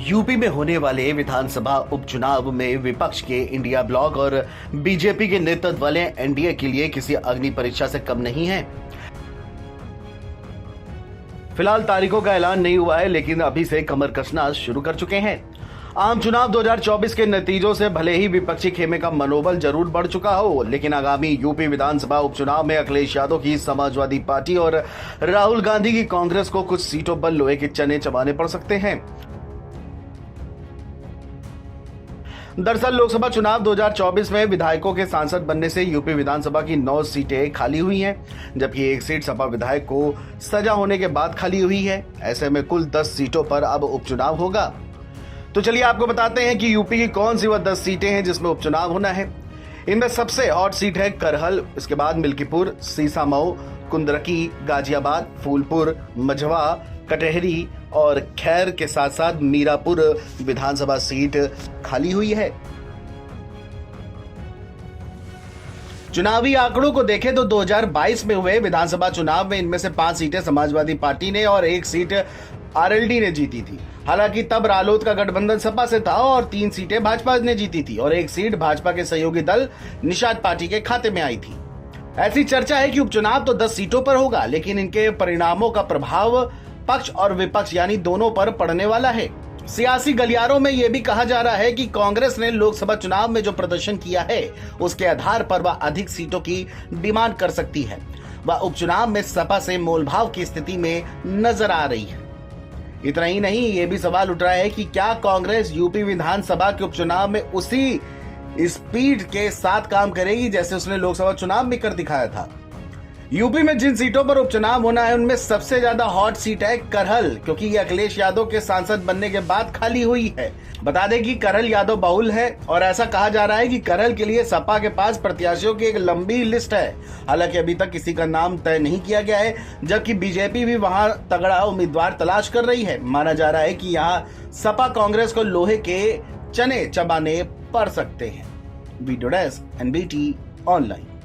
UP में होने वाले विधानसभा उपचुनाव में विपक्ष के इंडिया ब्लॉक और बीजेपी के नेतृत्व वाले एनडीए के लिए किसी अग्नि परीक्षा से कम नहीं है। फिलहाल तारीखों का ऐलान नहीं हुआ है, लेकिन अभी से कमर कसना शुरू कर चुके हैं। आम चुनाव 2024 के नतीजों से भले ही विपक्षी खेमे का मनोबल जरूर बढ़ चुका हो, लेकिन आगामी यूपी विधानसभा उपचुनाव में अखिलेश यादव की समाजवादी पार्टी और राहुल गांधी की कांग्रेस को कुछ सीटों पर लोहे के चने चबाने पड़ सकते हैं। दरअसल लोकसभा चुनाव 2024 में विधायकों के सांसद बनने से यूपी विधानसभा की 9 सीटें खाली हुई हैं, जबकि एक सीट सपा विधायक को सजा होने के बाद खाली हुई है। ऐसे में कुल 10 सीटों पर अब उपचुनाव होगा। तो चलिए आपको बताते हैं कि यूपी की कौन सी वह 10 सीटें हैं जिसमें उपचुनाव होना है। इनमें सबसे हॉट सीट है करहल, इसके बाद मिल्कीपुर, सीसामऊ, कुंदरकी, गाजियाबाद, फूलपुर, मझवा, कटहरी और खैर के साथ साथ मीरापुर विधानसभा सीट खाली हुई है। चुनावी आंकड़ों को देखें तो 2022 में हुए विधानसभा चुनाव में इनमें से 5 सीटें समाजवादी पार्टी ने और 1 सीट आरएलडी ने जीती थी। हालांकि तब रालोद का गठबंधन सपा से था और 3 सीटें भाजपा ने जीती थी और 1 सीट भाजपा के सहयोगी दल निषाद पार्टी के खाते में आई थी। ऐसी चर्चा है कि उपचुनाव तो 10 सीटों पर होगा, लेकिन इनके परिणामों का प्रभाव पक्ष और विपक्ष यानी दोनों पर पड़ने वाला है। सियासी गलियारों में यह भी कहा जा रहा है कि कांग्रेस ने लोकसभा चुनाव में जो प्रदर्शन किया है उसके आधार पर वह अधिक सीटों की डिमांड कर सकती है। वह उपचुनाव में सपा से मोलभाव की स्थिति में नजर आ रही है। इतना ही नहीं, ये भी सवाल उठ रहा है कि क्या कांग्रेस यूपी विधानसभा के उपचुनाव में उसी स्पीड के साथ काम करेगी जैसे उसने लोकसभा चुनाव में कर दिखाया था। यूपी में जिन सीटों पर उपचुनाव होना है उनमें सबसे ज्यादा हॉट सीट है करहल, क्योंकि ये अखिलेश यादव के सांसद बनने के बाद खाली हुई है। बता दें कि करहल यादव बहुल है और ऐसा कहा जा रहा है कि करहल के लिए सपा के पास प्रत्याशियों की एक लंबी लिस्ट है। हालांकि अभी तक किसी का नाम तय नहीं किया गया है, जबकि बीजेपी भी वहां तगड़ा उम्मीदवार तलाश कर रही है। माना जा रहा है कि यहाँ सपा कांग्रेस को लोहे के चने चबाने पड़ सकते हैं। Video desk, NBT online.